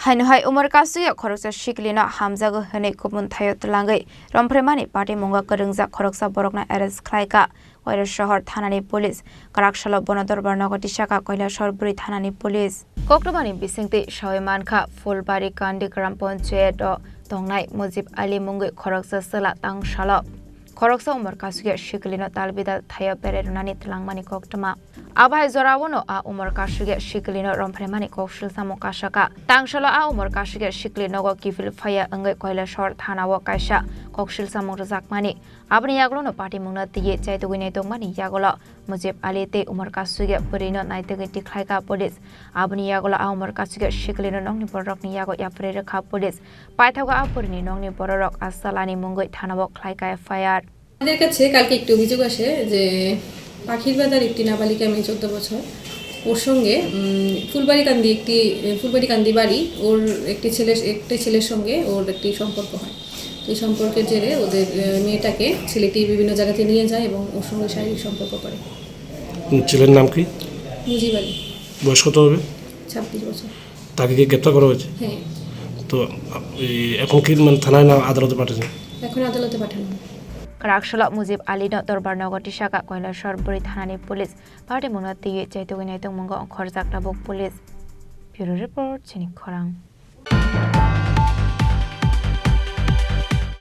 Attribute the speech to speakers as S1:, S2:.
S1: Hainhai Umarkasukya Khoroksa Siklino Hamzago Hene Kubun Thayo Tlangai Rompheremani Patimungo Kwrwngjak Khoroksa Borokno arrest Khlaikha Shahar Thanani Police Karakshalo Bonodor Barnagoti Shaka Shahar Buri Thanani Police Kokrobani Bisingti Shawimankha Fulbari Kandi Gram Panchayat Tongnai Mujib Ali Mungu Khoroksa Sala Tangshala Khoroksa Umarkasukya Siklino Talbida Thayo Pererunani Tlangmani Koktama Abai Zorawono a Umarkasukya Siklino Rompheremani Kokshil Samokashaka Tangshala a Umarkasukya Siklino go Kifil Fire Angai Shahar Thanawo Kaisha Kokshil Samokazakmani Abni Yaglono Patimungo Tiye Chaitugine Tongmani Yagola Mujib Ali Te Umarkasukya Purino Naitagiti Khlaikha Police Abni Yagola a Umarkasukya Siklino Nongni Borokno Yago Yapre Kha Police Paithaga Apurini Nongni Borok Asalani Mungo Thanawo Khlaikha FIR
S2: আমাদের কাছে কালকে একটি অভিযোগ আসে যে পাখির বাজার একটি নাবালিকা মেয়ে 14 বছর ওর সঙ্গে ফুলবাড়িকান্দি বাড়ি ওর একটি ছেলের সঙ্গে ওর একটি সম্পর্ক হয় তো এই সম্পর্কের জেরে ওদের মেয়েটাকে ছেলেটি বিভিন্ন জায়গাতে নিয়ে যায় এবং ওর সঙ্গে শারীরিক সম্পর্ক করে
S3: ছেলের নাম কি
S2: মুজিব আলী
S3: বয়স কত হবে
S2: 26 বছর
S3: তাকে কি গ্রেফতার করা হয়েছে
S2: হ্যাঁ
S3: তো এখন কি থানায় না আদালতে পাঠানো
S2: এখন আদালতে পাঠানো
S1: Karakshalo Mujib Ali no Barnagoti Shaka Shahar Buri Thanani Police Patimungo Tiye Chaitugine Khoroksa Police Bureau Report Chini Khorang